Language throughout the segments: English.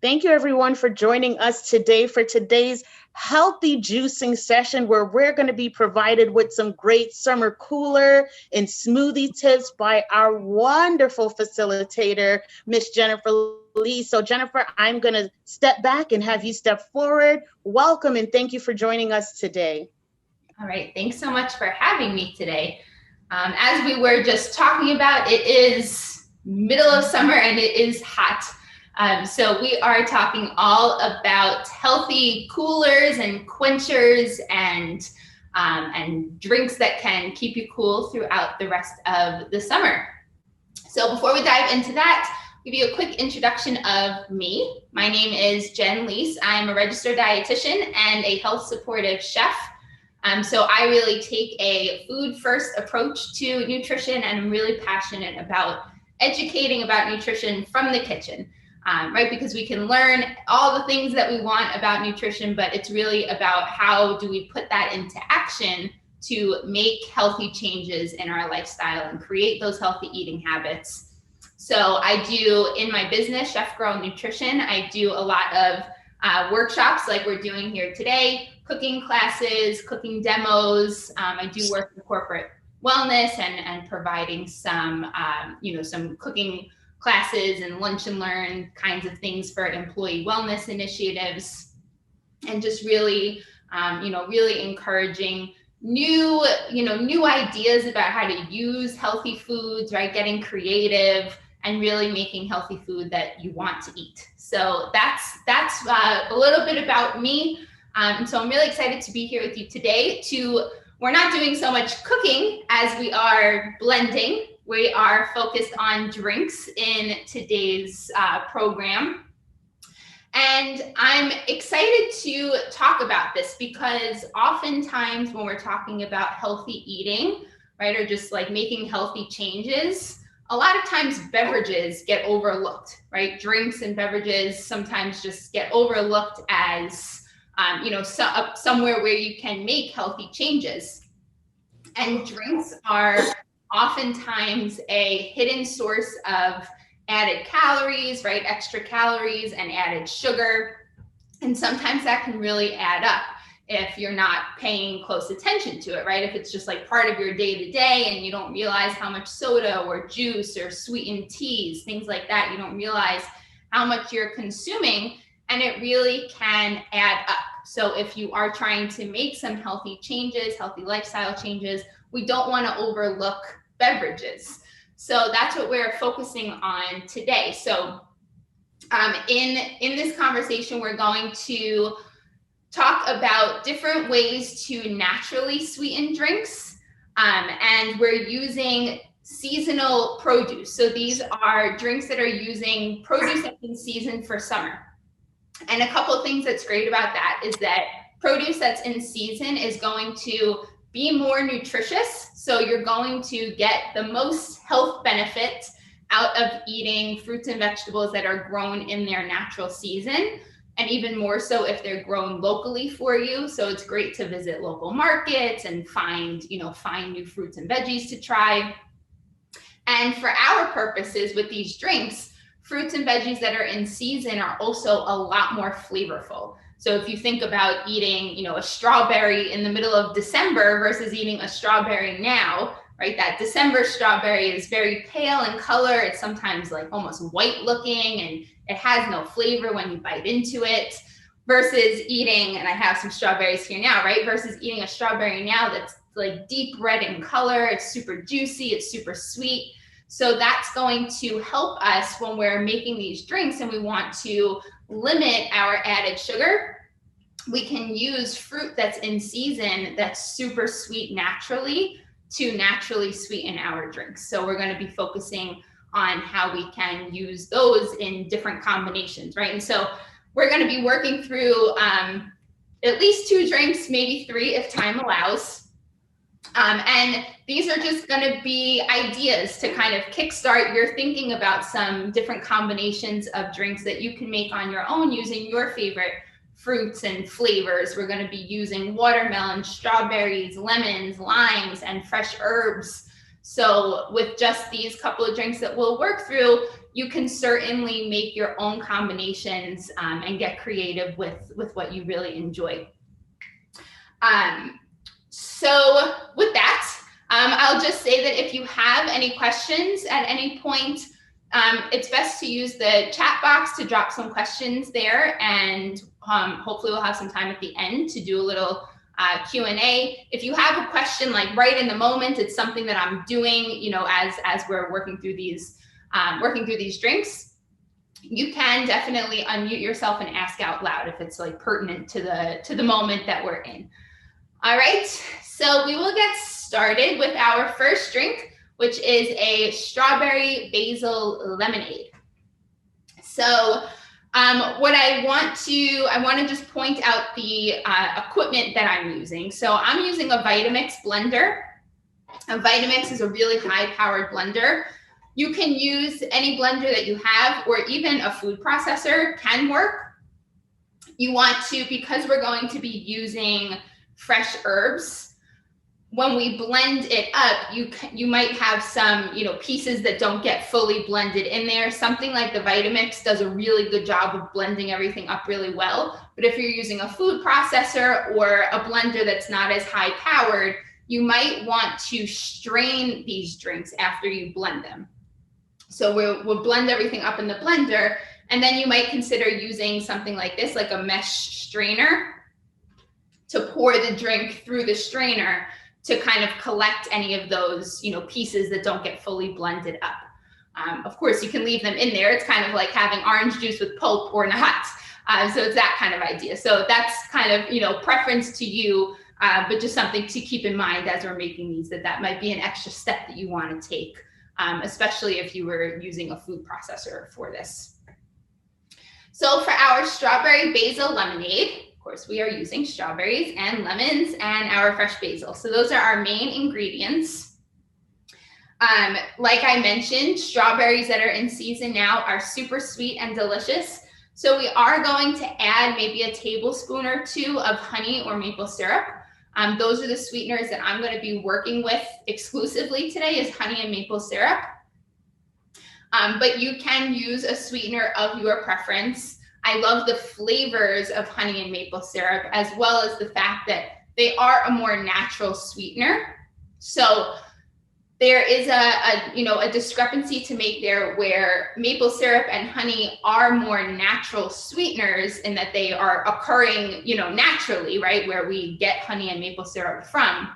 Thank you everyone for joining us today for today's healthy juicing session where we're going to be provided with some great summer cooler and smoothie tips by our wonderful facilitator, Miss Jennifer Lee. So Jennifer, I'm going to step back and have you step forward. Welcome and thank you for joining us today. All right, thanks so much for having me today. As we were just talking about, it is middle of summer and it is hot. So we are talking all about healthy coolers and quenchers and drinks that can keep you cool throughout the rest of the summer. So before we dive into that, I'll give you a quick introduction of me. My name is Jen Lease. I'm a registered dietitian and a health supportive chef. So I really take a food first approach to nutrition, and I'm really passionate about educating about nutrition from the kitchen, right? Because we can learn all the things that we want about nutrition, but it's really about how do we put that into action to make healthy changes in our lifestyle and create those healthy eating habits. So I do in my business, Chef Girl Nutrition, I do a lot of workshops like we're doing here today, cooking classes, cooking demos. I do work in corporate wellness and providing some, some cooking classes and lunch and learn kinds of things for employee wellness initiatives, and just really, really encouraging new ideas about how to use healthy foods, right? Getting creative and really making healthy food that you want to eat. So that's a little bit about me. And so I'm really excited to be here with you today. We're not doing so much cooking as we are blending. We are focused on drinks in today's program. And I'm excited to talk about this because oftentimes when we're talking about healthy eating, right, or just like making healthy changes, a lot of times beverages get overlooked, right? Drinks and beverages sometimes just get overlooked as, somewhere where you can make healthy changes. And drinks are oftentimes a hidden source of added calories, right? Extra calories and added sugar. And sometimes that can really add up if you're not paying close attention to it, right? If it's just like part of your day-to-day and you don't realize how much soda or juice or sweetened teas, things like that, you don't realize how much you're consuming, and it really can add up. So if you are trying to make some healthy changes, healthy lifestyle changes, we don't want to overlook beverages. So that's what we're focusing on today. So in this conversation, we're going to talk about different ways to naturally sweeten drinks, and we're using seasonal produce. So these are drinks that are using produce that's in season for summer. And a couple of things that's great about that is that produce that's in season is going to be more nutritious. So you're going to get the most health benefit out of eating fruits and vegetables that are grown in their natural season, and even more so if they're grown locally for you. So it's great to visit local markets and find new fruits and veggies to try. And for our purposes with these drinks, fruits and veggies that are in season are also a lot more flavorful. So if you think about eating, a strawberry in the middle of December versus eating a strawberry now, right? That December strawberry is very pale in color. It's sometimes like almost white looking, and it has no flavor when you bite into it, versus eating, and I have some strawberries here now, right? Versus eating a strawberry now that's like deep red in color. It's super juicy. It's super sweet. So that's going to help us when we're making these drinks and we want to limit our added sugar. We can use fruit that's in season that's super sweet naturally to naturally sweeten our drinks. So we're going to be focusing on how we can use those in different combinations, right? And so we're going to be working through at least 2 drinks, maybe 3 if time allows. And these are just going to be ideas to kind of kickstart your thinking about some different combinations of drinks that you can make on your own using your favorite fruits and flavors. We're going to be using watermelon, strawberries, lemons, limes, and fresh herbs. So with just these couple of drinks that we'll work through, you can certainly make your own combinations and get creative with what you really enjoy. So with that, I'll just say that if you have any questions at any point, it's best to use the chat box to drop some questions there, and hopefully we'll have some time at the end to do a little Q&A. If you have a question like right in the moment, it's something that I'm doing, you know, as we're working through these drinks, you can definitely unmute yourself and ask out loud if it's like pertinent to the moment that we're in. All right, so we will get started with our first drink, which is a strawberry basil lemonade. So what I want to just point out the equipment that I'm using. So I'm using a Vitamix blender. A Vitamix is a really high-powered blender. You can use any blender that you have, or even a food processor can work. You want to, because we're going to be using fresh herbs, when we blend it up, you might have some, you know, pieces that don't get fully blended in there. Something like the Vitamix does a really good job of blending everything up really well. But if you're using a food processor or a blender that's not as high powered, you might want to strain these drinks after you blend them. So we'll blend everything up in the blender, and then you might consider using something like this, like a mesh strainer, to pour the drink through the strainer to kind of collect any of those, you know, pieces that don't get fully blended up. Of course, you can leave them in there. It's kind of like having orange juice with pulp or not. So it's that kind of idea. So that's kind of, you know, preference to you, but just something to keep in mind as we're making these, that might be an extra step that you want to take, especially if you were using a food processor for this. So for our strawberry basil lemonade, of course, we are using strawberries and lemons and our fresh basil. So those are our main ingredients. Like I mentioned, strawberries that are in season now are super sweet and delicious. So we are going to add maybe a tablespoon or two of honey or maple syrup. Those are the sweeteners that I'm going to be working with exclusively today, is honey and maple syrup. But you can use a sweetener of your preference. I love the flavors of honey and maple syrup, as well as the fact that they are a more natural sweetener. So there is a discrepancy to make there, where maple syrup and honey are more natural sweeteners in that they are occurring, you know, naturally, right, where we get honey and maple syrup from.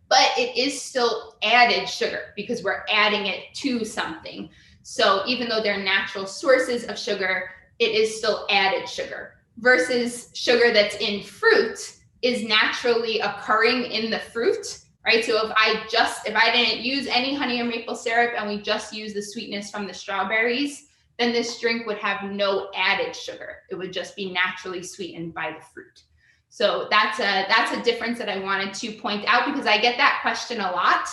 But it is still added sugar because we're adding it to something. So even though they're natural sources of sugar, it is still added sugar, versus sugar that's in fruit is naturally occurring in the fruit, right? So if I didn't use any honey or maple syrup and we just use the sweetness from the strawberries, then this drink would have no added sugar. It would just be naturally sweetened by the fruit. So that's a difference that I wanted to point out, because I get that question a lot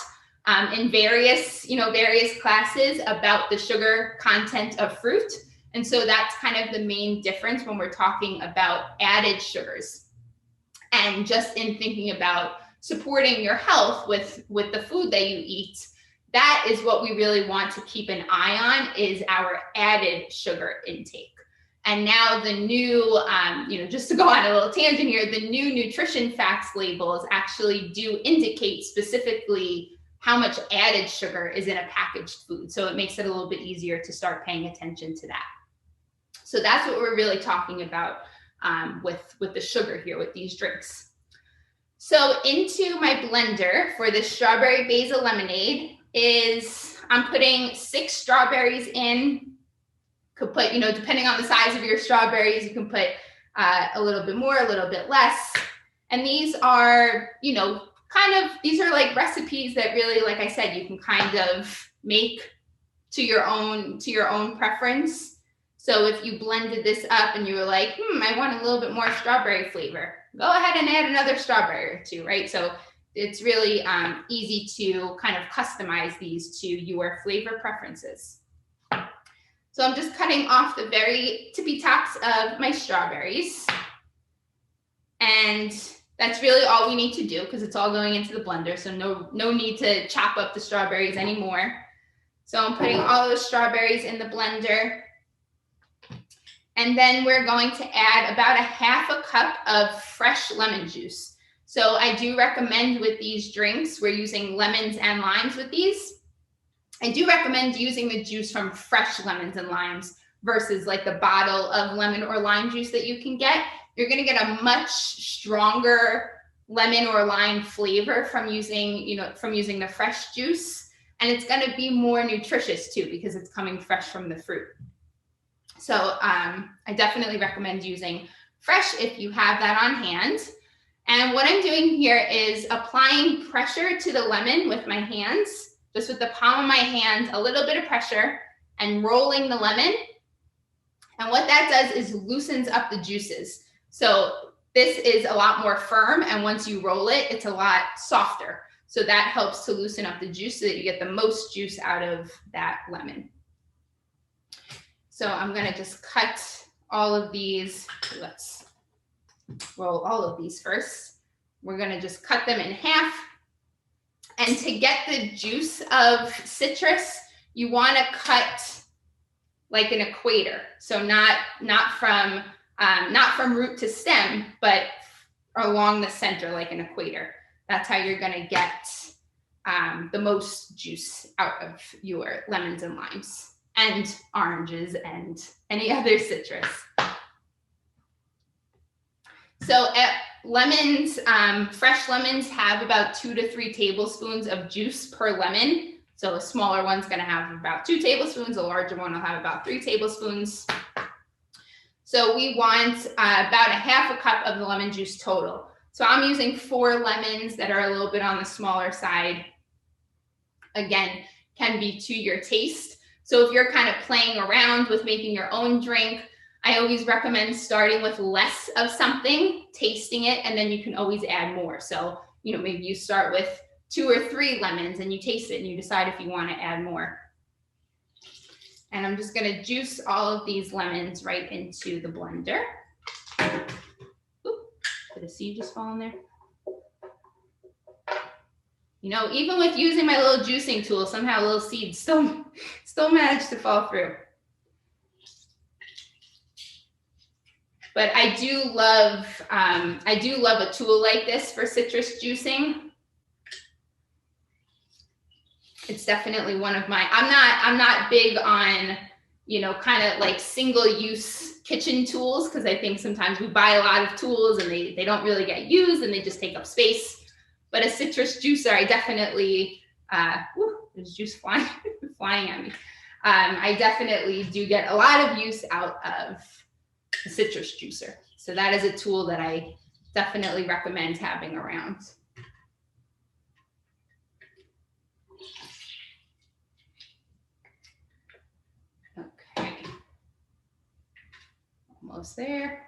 in various classes about the sugar content of fruit. And so that's kind of the main difference when we're talking about added sugars. And just in thinking about supporting your health with the food that you eat, that is what we really want to keep an eye on, is our added sugar intake. And now the new, just to go on a little tangent here, the new nutrition facts labels actually do indicate specifically how much added sugar is in a packaged food. So it makes it a little bit easier to start paying attention to that. So that's what we're really talking about with the sugar here with these drinks. So into my blender for the strawberry basil lemonade I'm putting 6 strawberries in. Could put, depending on the size of your strawberries, you can put a little bit more, a little bit less. And these are, these are like recipes that really, like I said, you can kind of make to your own preference. So if you blended this up and you were like, I want a little bit more strawberry flavor, go ahead and add another strawberry or two, right? So it's really easy to kind of customize these to your flavor preferences. So I'm just cutting off the very tippy tops of my strawberries. And that's really all we need to do, because it's all going into the blender. So no need to chop up the strawberries anymore. So I'm putting all those strawberries in the blender. And then we're going to add about a half a cup of fresh lemon juice. So I do recommend with these drinks, we're using lemons and limes with these. I do recommend using the juice from fresh lemons and limes versus like the bottle of lemon or lime juice that you can get. You're going to get a much stronger lemon or lime flavor from using, the fresh juice. And it's going to be more nutritious too, because it's coming fresh from the fruit. So I definitely recommend using fresh if you have that on hand. And what I'm doing here is applying pressure to the lemon with my hands, just with the palm of my hand, a little bit of pressure, and rolling the lemon. And what that does is loosens up the juices. So this is a lot more firm, and once you roll it, it's a lot softer. So that helps to loosen up the juice so that you get the most juice out of that lemon. So I'm gonna just cut all of these. Let's roll all of these first. We're gonna just cut them in half. And to get the juice of citrus, you wanna cut like an equator. So not from root to stem, but along the center like an equator. That's how you're gonna get the most juice out of your lemons and limes and oranges and any other citrus. So lemons, fresh lemons have about 2 to 3 tablespoons of juice per lemon. So a smaller one's gonna have about 2 tablespoons, a larger one will have about 3 tablespoons. So we want about a half a cup of the lemon juice total. So I'm using 4 lemons that are a little bit on the smaller side. Again, can be to your taste. So if you're kind of playing around with making your own drink, I always recommend starting with less of something, tasting it, and then you can always add more. So, maybe you start with 2 or 3 lemons and you taste it and you decide if you want to add more. And I'm just going to juice all of these lemons right into the blender. Oop, did a seed just fall in there? Even with using my little juicing tool, somehow little seeds still manage to fall through. But I do love a tool like this for citrus juicing. It's definitely one of my, I'm not big on, kind of like single-use kitchen tools, because I think sometimes we buy a lot of tools and they don't really get used and they just take up space. But a citrus juicer, I definitely, there's juice flying at me. I definitely do get a lot of use out of a citrus juicer. So that is a tool that I definitely recommend having around. Okay, almost there.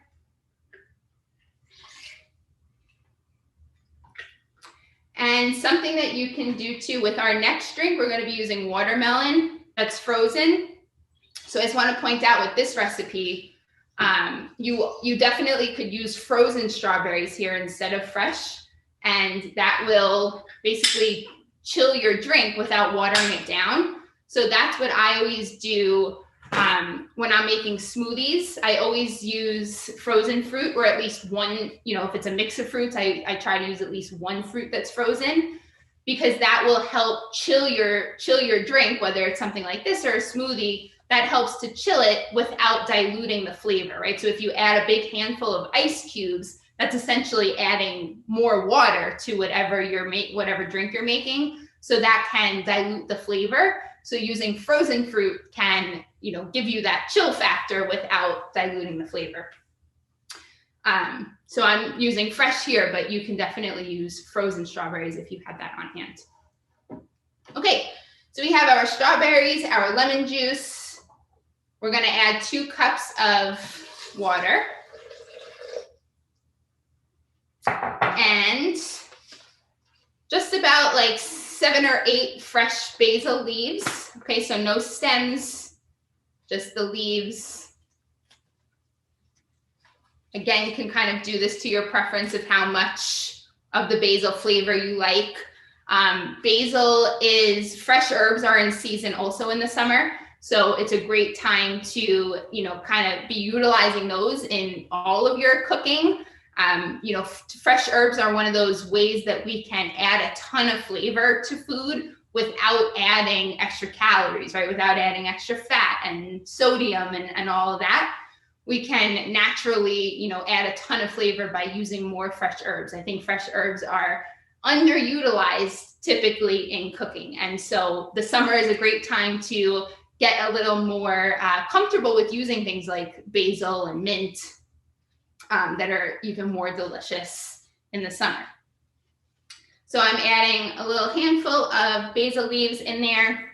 And something that you can do too with our next drink, we're going to be using watermelon that's frozen. So I just want to point out with this recipe, you definitely could use frozen strawberries here instead of fresh, and that will basically chill your drink without watering it down. So that's what I always do when I'm making smoothies. I always use frozen fruit, or at least one, if it's a mix of fruits, I try to use at least one fruit that's frozen, because that will help chill your drink, whether it's something like this or a smoothie. That helps to chill it without diluting the flavor, right? So if you add a big handful of ice cubes, that's essentially adding more water to whatever drink you're making. So that can dilute the flavor. So using frozen fruit can, give you that chill factor without diluting the flavor. So I'm using fresh here, but you can definitely use frozen strawberries if you have that on hand. Okay, so we have our strawberries, our lemon juice. We're going to add 2 cups of water and just about like 7 or 8 fresh basil leaves. Okay, so no stems, just the leaves. Again, you can kind of do this to your preference of how much of the basil flavor you like. Fresh herbs are in season also in the summer. So it's a great time to, kind of be utilizing those in all of your cooking. Fresh herbs are one of those ways that we can add a ton of flavor to food without adding extra calories, right? Without adding extra fat and sodium and all of that. We can naturally, add a ton of flavor by using more fresh herbs. I think fresh herbs are underutilized typically in cooking. And so the summer is a great time to get a little more comfortable with using things like basil and mint that are even more delicious in the summer. So I'm adding a little handful of basil leaves in there.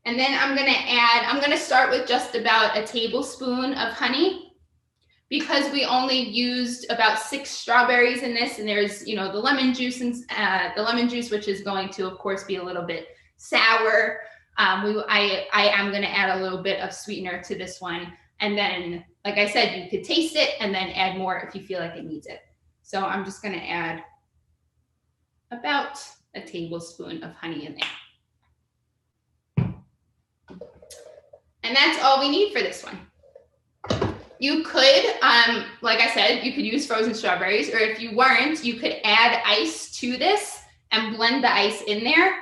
And then I'm gonna start with just about a tablespoon of honey, because we only used about 6 strawberries in this, and there's, the lemon juice, which is going to, of course, be a little bit sour. I am going to add a little bit of sweetener to this one. And then, like I said, you could taste it and then add more if you feel like it needs it. So I'm just going to add about a tablespoon of honey in there. And that's all we need for this one. You could, like I said, you could use frozen strawberries, or if you weren't, you could add ice to this and blend the ice in there.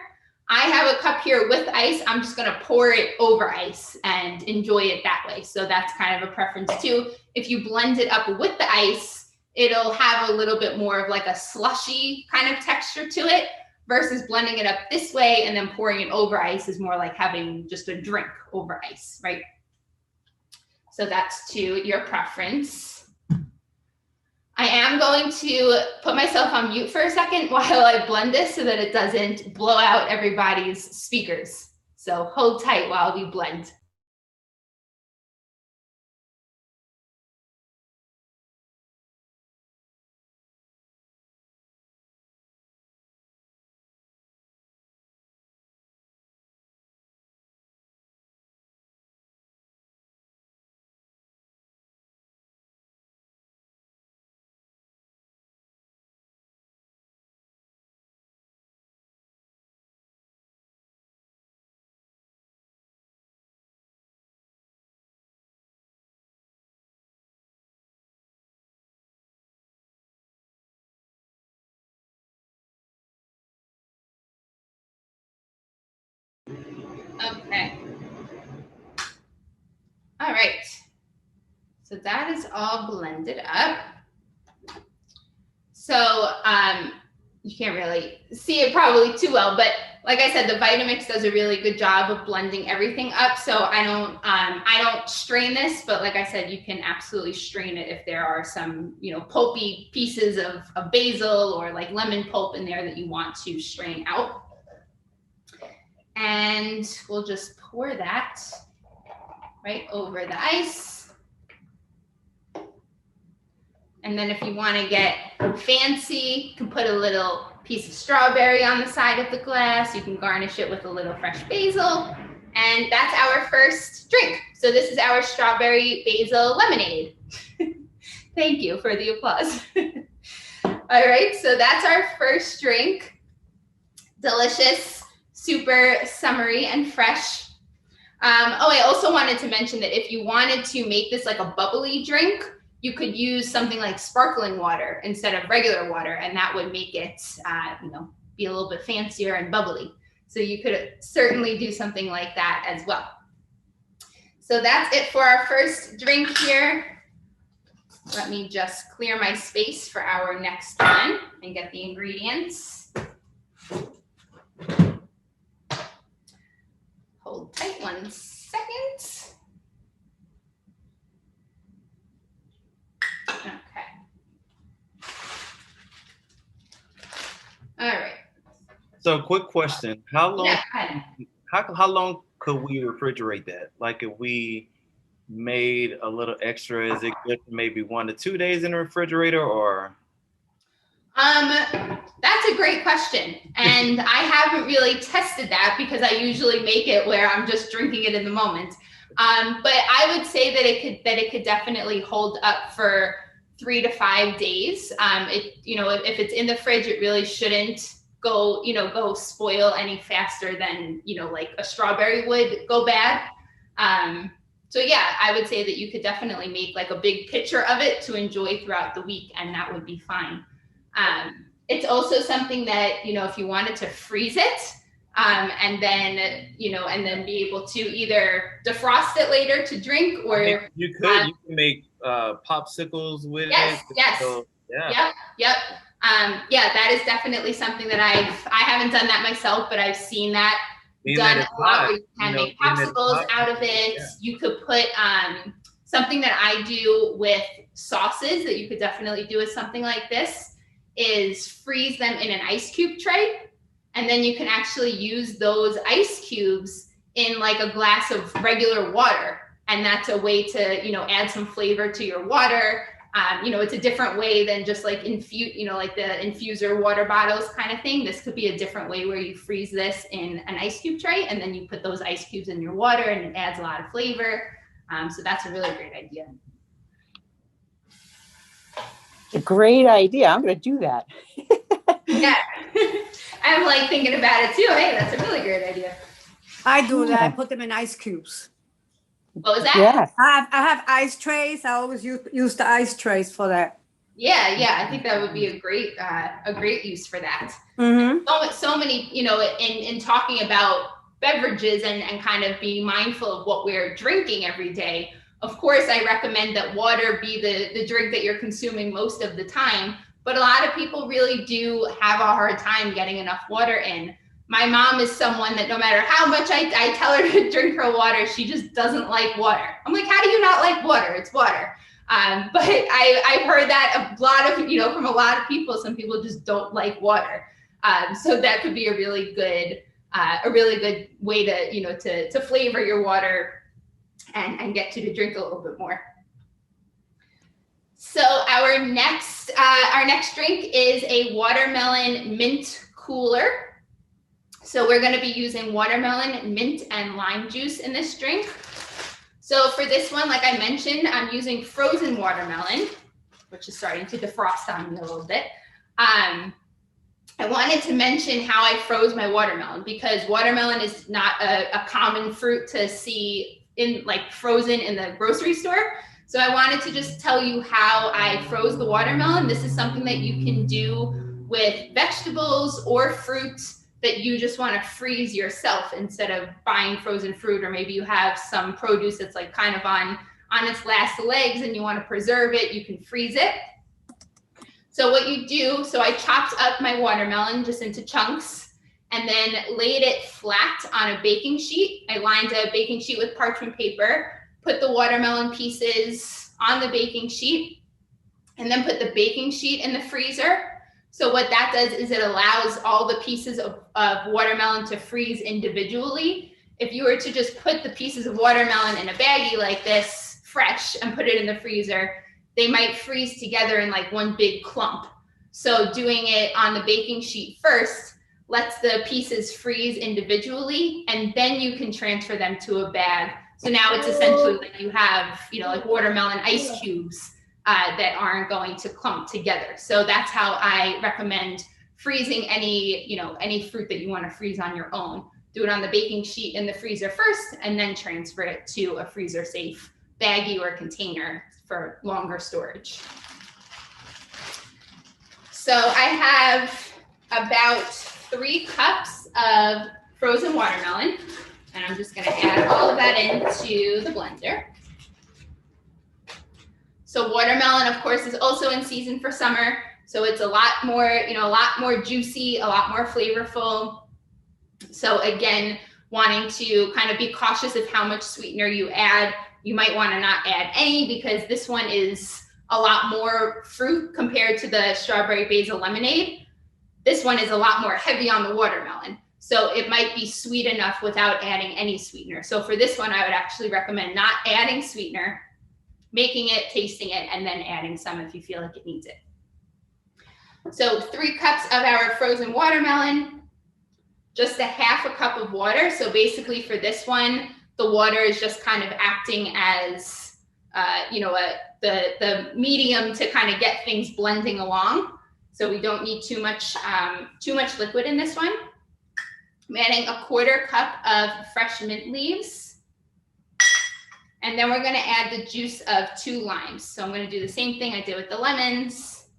I have a cup here with ice. I'm just going to pour it over ice and enjoy it that way. So that's kind of a preference too. If you blend it up with the ice, it'll have a little bit more of like a slushy kind of texture to it, versus blending it up this way and then pouring it over ice is more like having just a drink over ice, right? So that's to your preference. I am going to put myself on mute for a second while I blend this so that it doesn't blow out everybody's speakers. So hold tight while we blend. Okay. All right. So that is all blended up. So you can't really see it probably too well, but like I said, the Vitamix does a really good job of blending everything up. So I don't strain this, but like I said, you can absolutely strain it if there are some, pulpy pieces of basil or like lemon pulp in there that you want to strain out. And we'll just pour that right over the ice. And then if you want to get fancy, you can put a little piece of strawberry on the side of the glass. You can garnish it with a little fresh basil. And that's our first drink. So this is our strawberry basil lemonade. Thank you for the applause. All right, so that's our first drink. Delicious, super summery and fresh. I also wanted to mention that if you wanted to make this like a bubbly drink, you could use something like sparkling water instead of regular water, and that would make it, be a little bit fancier and bubbly. So you could certainly do something like that as well. So that's it for our first drink here. Let me just clear my space for our next one and get the ingredients. Hold tight 1 second. Okay. All right. So quick question. How long Yeah, how long could we refrigerate that? Like if we made a little extra, is it good for maybe 1 to 2 days in the refrigerator, or? That's a great question. And I haven't really tested that because I usually make it where I'm just drinking it in the moment. But I would say that it could definitely hold up for 3 to 5 days. If it's in the fridge, it really shouldn't go, go spoil any faster than, like a strawberry would go bad. So yeah, I would say that you could definitely make like a big pitcher of it to enjoy throughout the week, and that would be fine. It's also something that, if you wanted to freeze it, and then, and then be able to either defrost it later to drink, or you can make popsicles with it. Yes. So, yeah. Yep. Yeah, that is definitely something that I haven't done that myself, but I've seen that done a lot. You can make popsicles out of it. Yeah. You could put something that I do with sauces that you could definitely do with something like this is freeze them in an ice cube tray. And then you can actually use those ice cubes in like a glass of regular water. And that's a way to, add some flavor to your water. It's a different way than just like like the infuser water bottles kind of thing. This could be a different way where you freeze this in an ice cube tray, and then you put those ice cubes in your water, and it adds a lot of flavor. So that's a really great idea. A great idea. I'm going to do that. Yeah. I'm like thinking about it too. Hey, that's a really great idea. I do that. I put them in ice cubes. What was that? Yeah. I have ice trays. I always use the ice trays for that. Yeah. I think that would be a great use for that. Mm-hmm. So many, in talking about beverages and kind of being mindful of what we're drinking every day. Of course, I recommend that water be the drink that you're consuming most of the time. But a lot of people really do have a hard time getting enough water in. My mom is someone that no matter how much I tell her to drink her water, she just doesn't like water. I'm like, how do you not like water? It's water. But I've heard that a lot of, from a lot of people. Some people just don't like water. So that could be a really good way to, to flavor your water and get you to drink a little bit more. So our next drink is a watermelon mint cooler. So we're going to be using watermelon, mint, and lime juice in this drink. So for this one, like I mentioned, I'm using frozen watermelon, which is starting to defrost on me a little bit. I wanted to mention how I froze my watermelon, because watermelon is not a common fruit to see in like frozen in the grocery store. So I wanted to just tell you how I froze the watermelon. This is something that you can do with vegetables or fruits that you just want to freeze yourself instead of buying frozen fruit, or maybe you have some produce that's like kind of on its last legs and you want to preserve it, you can freeze it. So what you do, so I chopped up my watermelon just into chunks and then laid it flat on a baking sheet. I lined a baking sheet with parchment paper, put the watermelon pieces on the baking sheet, and then put the baking sheet in the freezer. So what that does is it allows all the pieces of watermelon to freeze individually. If you were to just put the pieces of watermelon in a baggie like this, fresh, and put it in the freezer, they might freeze together in like one big clump. So doing it on the baking sheet first lets the pieces freeze individually, and then you can transfer them to a bag. So now it's essentially like you have, like watermelon ice cubes that aren't going to clump together. So that's how I recommend freezing any fruit that you want to freeze on your own. Do it on the baking sheet in the freezer first, and then transfer it to a freezer safe baggie or container for longer storage. So I have about 3 cups of frozen watermelon, and I'm just going to add all of that into the blender. So watermelon, of course, is also in season for summer. So it's a lot more juicy, a lot more flavorful. So again, wanting to kind of be cautious of how much sweetener you add. You might want to not add any, because this one is a lot more fruit compared to the strawberry basil lemonade. This one is a lot more heavy on the watermelon. So it might be sweet enough without adding any sweetener. So for this one, I would actually recommend not adding sweetener, making it, tasting it, and then adding some if you feel like it needs it. So 3 cups of our frozen watermelon, just a half a cup of water. So basically for this one, the water is just kind of acting as, the medium to kind of get things blending along. So we don't need too much liquid in this one. I'm adding a 1/4 cup of fresh mint leaves. And then we're gonna add the juice of 2 limes. So I'm gonna do the same thing I did with the lemons.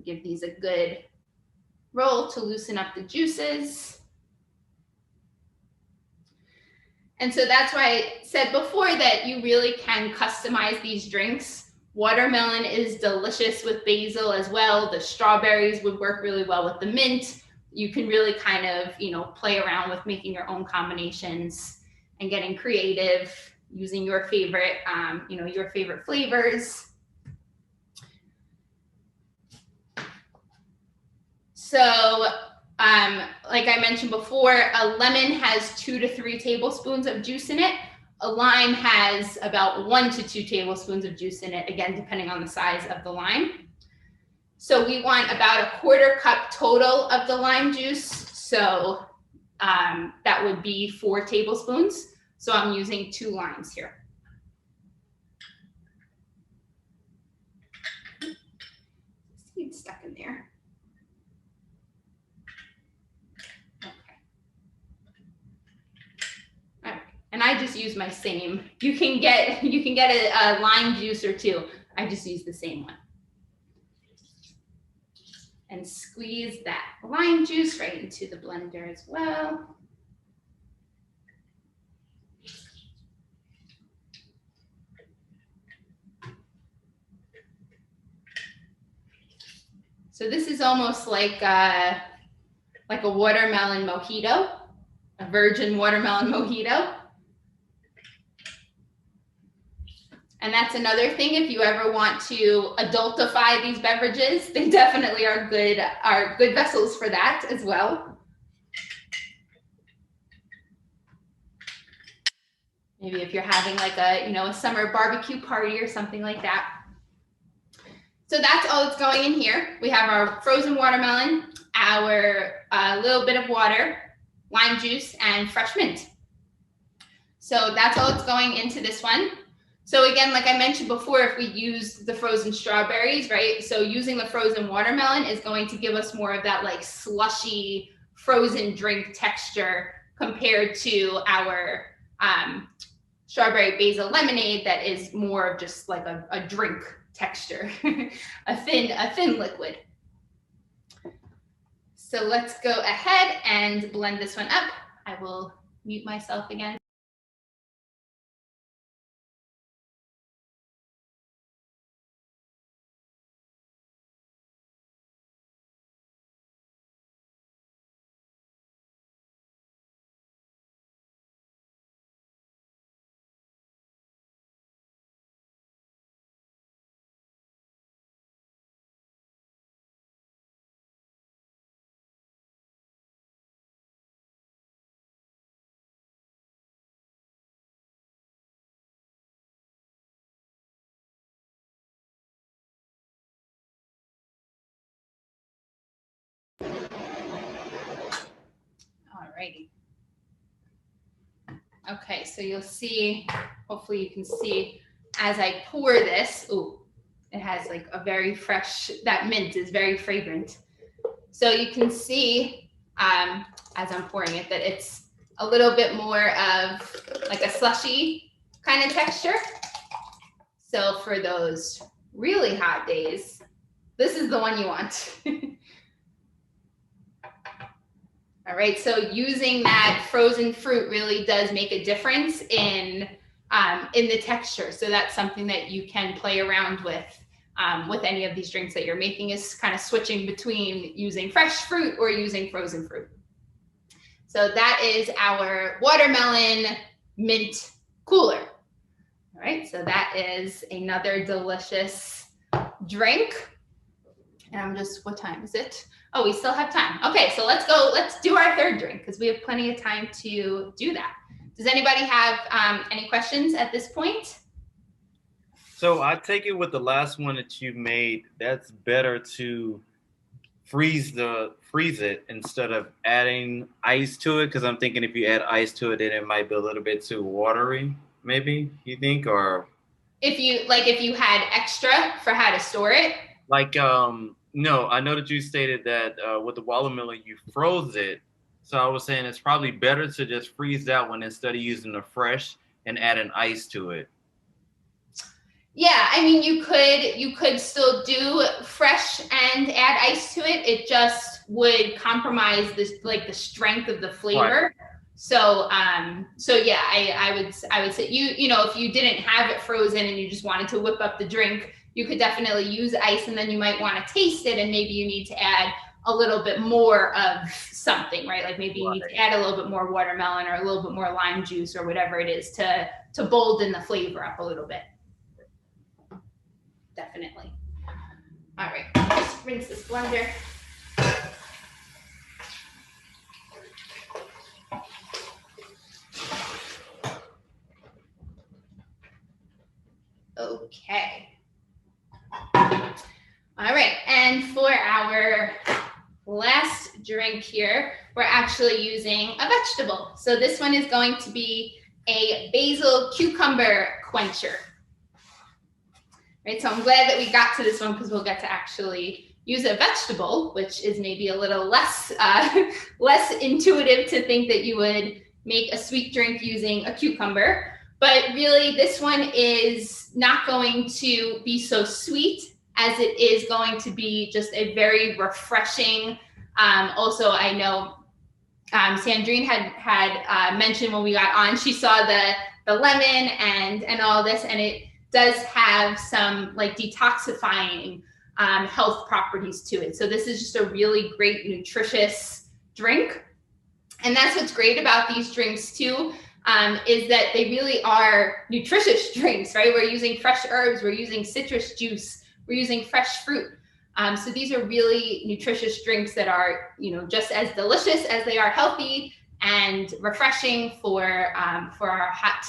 Give these a good roll to loosen up the juices. And so that's why I said before that you really can customize these drinks. Watermelon is delicious with basil as well. The strawberries would work really well with the mint. You can really kind of, play around with making your own combinations and getting creative, using your favorite, your favorite flavors. So, like I mentioned before, a lemon has 2 to 3 tablespoons of juice in it. A lime has about 1 to 2 tablespoons of juice in it, again, depending on the size of the lime. So we want about a 1/4 cup total of the lime juice. So that would be 4 tablespoons. So I'm using 2 limes here. Seed stuck in there. And I just use my same. You can get a lime juice or 2. I just use the same one. And squeeze that lime juice right into the blender as well. So this is almost like a watermelon mojito, a virgin watermelon mojito. And that's another thing, if you ever want to adultify these beverages, they definitely are good vessels for that as well. Maybe if you're having like a summer barbecue party or something like that. So that's all that's going in here. We have our frozen watermelon, our little bit of water, lime juice, and fresh mint. So that's all that's going into this one. So again, like I mentioned before, if we use the frozen strawberries, right? So using the frozen watermelon is going to give us more of that like slushy frozen drink texture compared to our strawberry basil lemonade that is more of just like a drink texture, a thin liquid. So let's go ahead and blend this one up. I will mute myself again. Alrighty. Okay, so you'll see, hopefully you can see as I pour this, ooh, it has like a very fresh, that mint is very fragrant. So you can see as I'm pouring it that it's a little bit more of like a slushy kind of texture. So for those really hot days, this is the one you want. All right, so using that frozen fruit really does make a difference in the texture. So that's something that you can play around with any of these drinks that you're making, is kind of switching between using fresh fruit or using frozen fruit. So that is our watermelon mint cooler. All right, so that is another delicious drink. And I'm just, what time is it? Oh, we still have time. Okay, so let's go. Let's do our third drink because we have plenty of time to do that. Does anybody have any questions at this point? So I take it with the last one that you made, that's better to freeze it instead of adding ice to it, because I'm thinking if you add ice to it, then it might be a little bit too watery. Maybe you think, or if you had extra for how to store it. Like No, I know that you stated that with the watermelon, you froze it. So I was saying it's probably better to just freeze that one instead of using the fresh and add an ice to it. Yeah, I mean, you could still do fresh and add ice to it. It just would compromise this, like the strength of the flavor. Right. So yeah, I would say you know, if you didn't have it frozen and you just wanted to whip up the drink, you could definitely use ice, and then you might want to taste it, and maybe you need to add a little bit more of something, right? Like maybe you need to add a little bit more watermelon or a little bit more lime juice or whatever it is to bolden the flavor up a little bit. Definitely. All right, let's rinse this blender. Okay. All right, and for our last drink here, we're actually using a vegetable. So this one is going to be a basil cucumber quencher. Right, so I'm glad that we got to this one because we'll get to actually use a vegetable, which is maybe a little less less intuitive to think that you would make a sweet drink using a cucumber. But really, this one is not going to be so sweet as it is going to be just a very refreshing. Also, I know Sandrine had mentioned when we got on, she saw the lemon and all this, and it does have some like detoxifying health properties to it. So this is just a really great nutritious drink. And that's what's great about these drinks too, is that they really are nutritious drinks, right? We're using fresh herbs, we're using citrus juice, we're using fresh fruit. So these are really nutritious drinks that are, you know, just as delicious as they are healthy and refreshing for our hot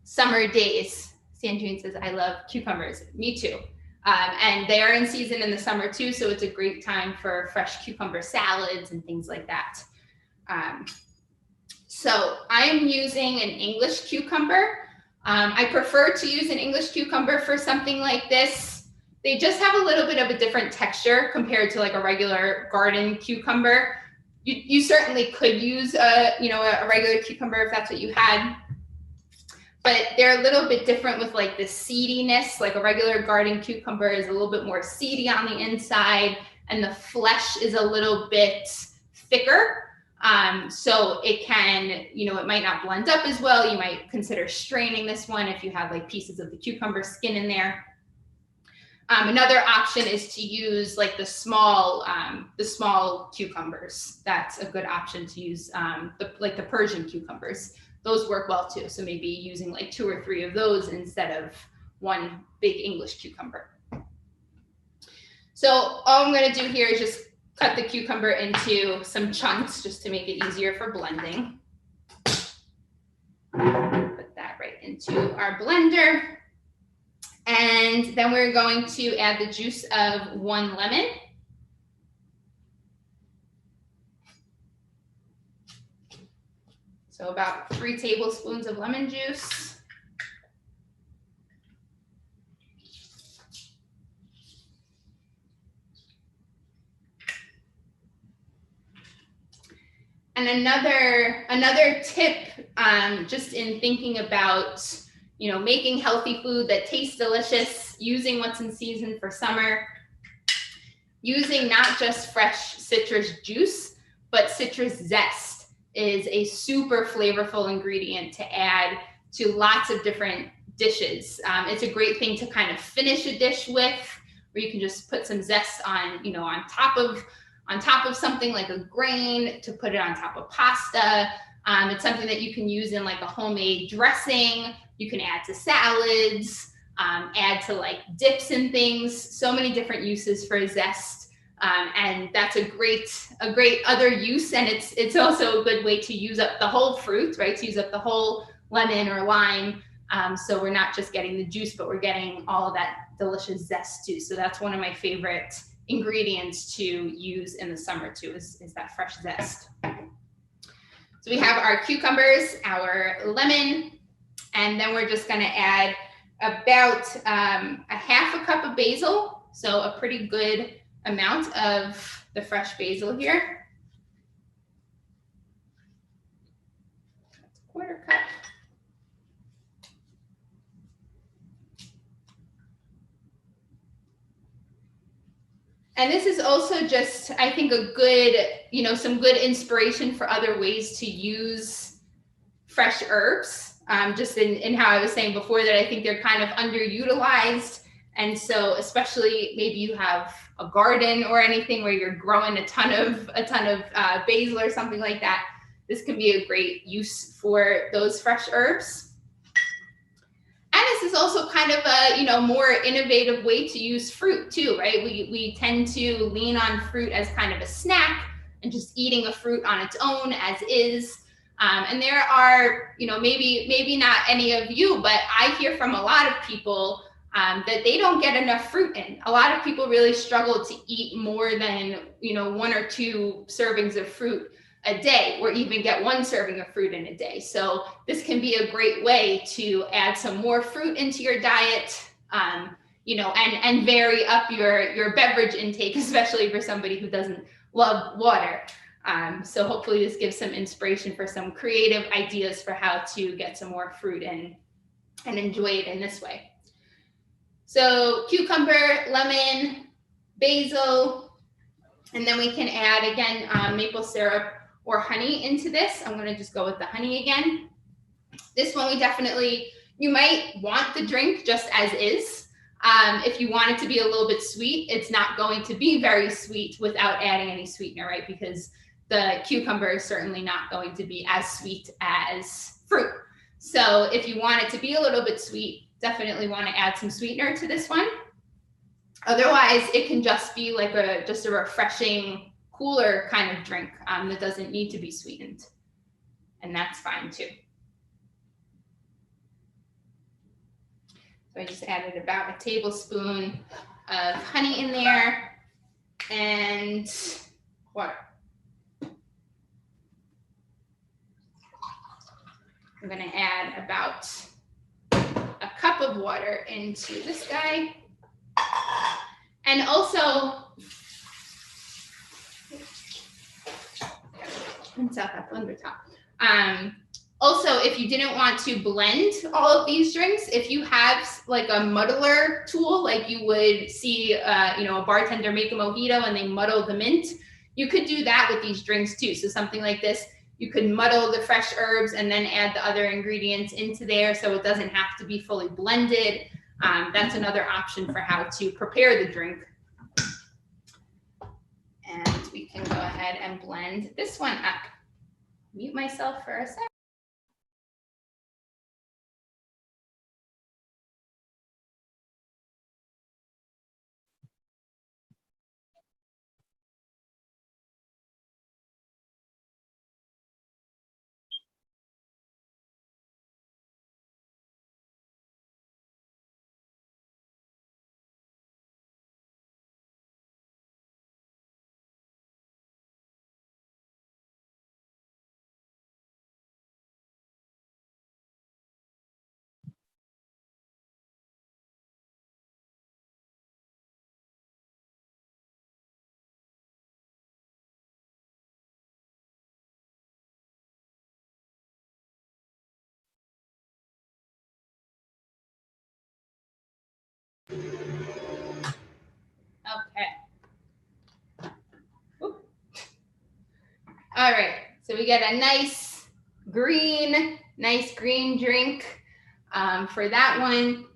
summer days. Sandrine says, I love cucumbers. Me too. And they are in season in the summer too, so it's a great time for fresh cucumber salads and things like that. So I'm using an English cucumber. I prefer to use an English cucumber for something like this. They just have a little bit of a different texture compared to like a regular garden cucumber. You certainly could use a regular cucumber if that's what you had. But they're a little bit different with like the seediness. Like a regular garden cucumber is a little bit more seedy on the inside, and the flesh is a little bit thicker. So it can, you know, it might not blend up as well. You might consider straining this one if you have like pieces of the cucumber skin in there. Another option is to use like the small cucumbers. That's a good option to use, the Persian cucumbers. Those work well too. So maybe using like 2 or 3 of those instead of one big English cucumber. So all I'm going to do here is just cut the cucumber into some chunks just to make it easier for blending. Put that right into our blender. And then we're going to add the juice of 1 lemon. So about 3 tablespoons of lemon juice. And another tip, just in thinking about, you know, making healthy food that tastes delicious, using what's in season for summer, using not just fresh citrus juice, but citrus zest is a super flavorful ingredient to add to lots of different dishes. It's a great thing to kind of finish a dish with, where you can just put some zest on, you know, on top of something like a grain, to put it on top of pasta. It's something that you can use in like a homemade dressing. You can add to salads, add to like dips and things. So many different uses for zest. And that's a great other use. And it's also a good way to use up the whole fruit, right? To use up the whole lemon or lime. So we're not just getting the juice, but we're getting all of that delicious zest too. So that's one of my favorite ingredients to use in the summer too, is that fresh zest. So we have our cucumbers, our lemon, and then we're just gonna add about a half a cup of basil. So a pretty good amount of the fresh basil here. That's a quarter cup. And this is also just, I think, a good, some good inspiration for other ways to use fresh herbs. Just in how I was saying before, that I think they're kind of underutilized. And so especially maybe you have a garden or anything where you're growing a ton of basil or something like that, this can be a great use for those fresh herbs. And this is also kind of a, more innovative way to use fruit too, right? We tend to lean on fruit as kind of a snack and just eating a fruit on its own as is. And there are, maybe not any of you, but I hear from a lot of people that they don't get enough fruit in. A lot of people really struggle to eat more than, 1 or 2 servings of fruit a day, or even get 1 serving of fruit in a day. So this can be a great way to add some more fruit into your diet, and vary up your beverage intake, especially for somebody who doesn't love water. So hopefully this gives some inspiration for some creative ideas for how to get some more fruit in and enjoy it in this way. So cucumber, lemon, basil, and then we can add, again, maple syrup or honey into this. I'm going to just go with the honey again. This one you might want the drink just as is. If you want it to be a little bit sweet, it's not going to be very sweet without adding any sweetener, right? Because the cucumber is certainly not going to be as sweet as fruit. So if you want it to be a little bit sweet, definitely want to add some sweetener to this one. Otherwise, it can just be like just a refreshing, cooler kind of drink that doesn't need to be sweetened. And that's fine too. So I just added about a tablespoon of honey in there and water. I'm going to add about a cup of water into this guy. And also, rinse out that blender top. Also, if you didn't want to blend all of these drinks, if you have like a muddler tool, like you would see, a bartender make a mojito and they muddle the mint, you could do that with these drinks too. So something like this, you could muddle the fresh herbs and then add the other ingredients into there, so it doesn't have to be fully blended. That's another option for how to prepare the drink. And we can go ahead and blend this one up. Mute myself for a sec. Okay. Oop. All right, so we get a nice green drink for that one.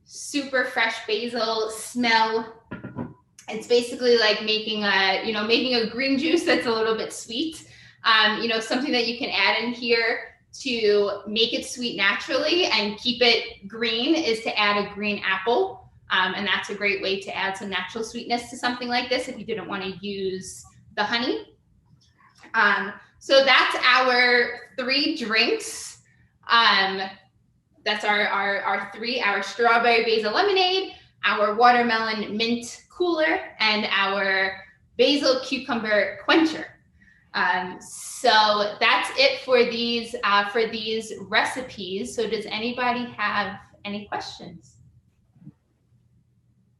Super fresh basil smell. It's basically like making a green juice that's a little bit sweet. Something that you can add in here to make it sweet naturally and keep it green is to add a green apple. And that's a great way to add some natural sweetness to something like this if you didn't want to use the honey. So that's our 3 drinks. That's our strawberry basil lemonade, our watermelon mint cooler, and our basil cucumber quencher. So that's it for these recipes. So does anybody have any questions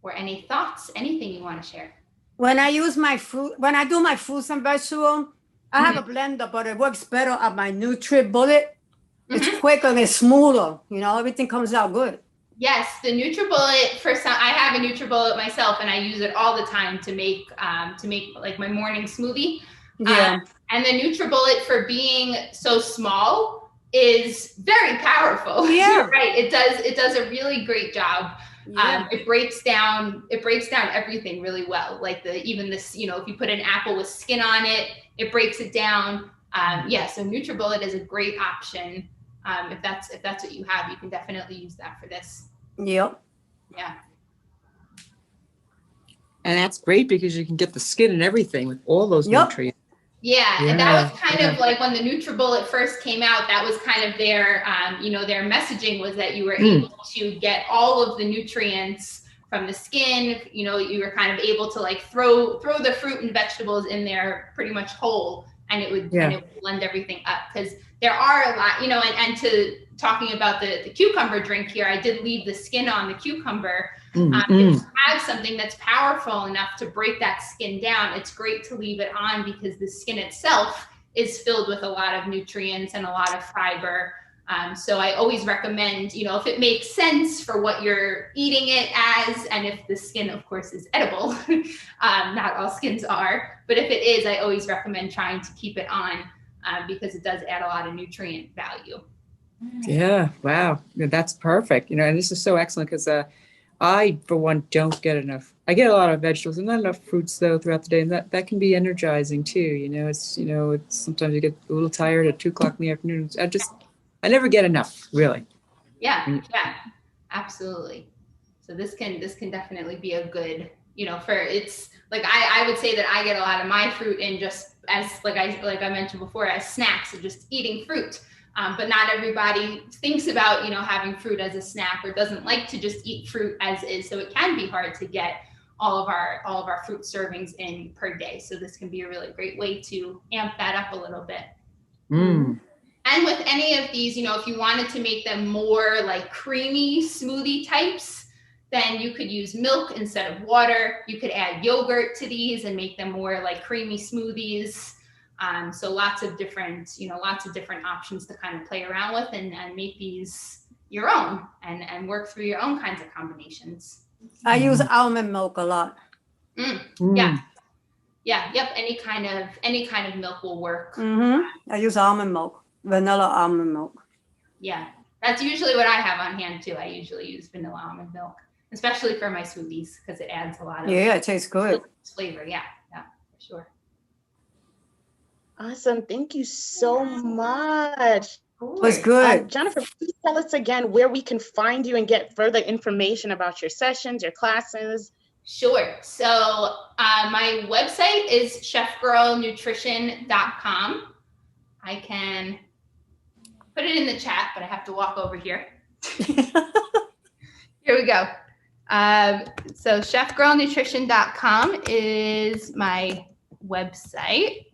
or any thoughts, anything you want to share? When I use my fruit, when I do my fruits and vegetables, I have a blender, but it works better at my NutriBullet. It's quicker and it's smoother. You know, everything comes out good. Yes, the NutriBullet I have a NutriBullet myself, and I use it all the time to make like my morning smoothie. Yeah. And the NutriBullet, for being so small, is very powerful. Yeah. You're right. It does a really great job. Yeah. It breaks down everything really well. Like even this, you know, if you put an apple with skin on it, it breaks it down. So NutriBullet is a great option. If that's what you have, you can definitely use that for this. Yep. Yeah. And that's great because you can get the skin and everything with all those nutrients. Yeah, and that was kind of like when the NutriBullet first came out, that was kind of their, their messaging was that you were able to get all of the nutrients from the skin. You know, you were kind of able to like throw the fruit and vegetables in there pretty much whole, and it would blend everything up. Because there are a lot, you know, and to talking about the cucumber drink here, I did leave the skin on the cucumber. If you have something that's powerful enough to break that skin down, it's great to leave it on because the skin itself is filled with a lot of nutrients and a lot of fiber. So I always recommend, you know, if it makes sense for what you're eating it as, and if the skin, of course, is edible, not all skins are, but if it is, I always recommend trying to keep it on because it does add a lot of nutrient value. Yeah. Wow. That's perfect. You know, and this is so excellent because I, for one, don't get enough. I get a lot of vegetables and not enough fruits though throughout the day, and that can be energizing too. You know, it's sometimes you get a little tired at 2:00 in the afternoon. I never get enough, really. Yeah, absolutely. So this can definitely be a good, you know, it's like I would say that I get a lot of my fruit in just as like I mentioned before as snacks, so just eating fruit. But not everybody thinks about, you know, having fruit as a snack or doesn't like to just eat fruit as is. So it can be hard to get all of our fruit servings in per day. So this can be a really great way to amp that up a little bit. And with any of these, you know, if you wanted to make them more like creamy smoothie types, then you could use milk instead of water. You could add yogurt to these and make them more like creamy smoothies. So lots of different options to kind of play around with and make these your own and work through your own kinds of combinations. I use almond milk a lot. Yeah. Yep. Any kind of milk will work. I use almond milk, vanilla almond milk. Yeah. That's usually what I have on hand too. I usually use vanilla almond milk, especially for my smoothies because it adds a lot of it tastes good. Flavor. Yeah, for sure. Awesome. Thank you so much. It was good. Jennifer, please tell us again where we can find you and get further information about your sessions, your classes. Sure. So my website is chefgirlnutrition.com. I can put it in the chat, but I have to walk over here. Here we go. So chefgirlnutrition.com is my website.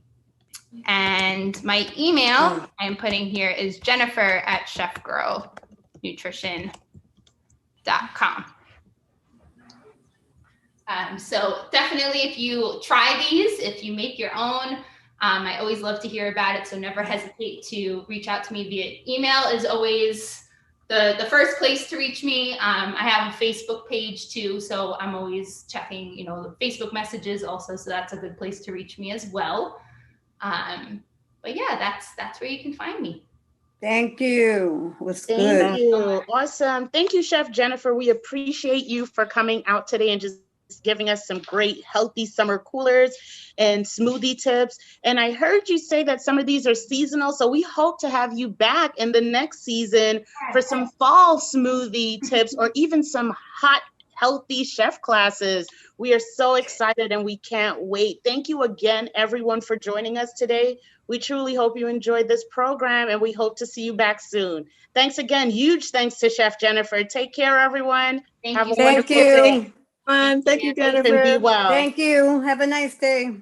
And my email I'm putting here is jennifer@chefgirlnutrition.com. So definitely if you try these, if you make your own, I always love to hear about it. So never hesitate to reach out to me via email is always the first place to reach me. I have a Facebook page too. So I'm always checking, you know, the Facebook messages also. So that's a good place to reach me as well. But yeah, that's where you can find me. Thank you. It was good. Thank you. Awesome. Thank you, Chef Jennifer. We appreciate you for coming out today and just giving us some great healthy summer coolers and smoothie tips. And I heard you say that some of these are seasonal. So we hope to have you back in the next season for some fall smoothie tips or even some hot, healthy chef classes. We are so excited and we can't wait. Thank you again, everyone, for joining us today. We truly hope you enjoyed this program and we hope to see you back soon. Thanks again. Huge thanks to Chef Jennifer. Take care, everyone. Thank Have you. a wonderful day. Thank you, Jennifer. And be well. Thank you. Have a nice day.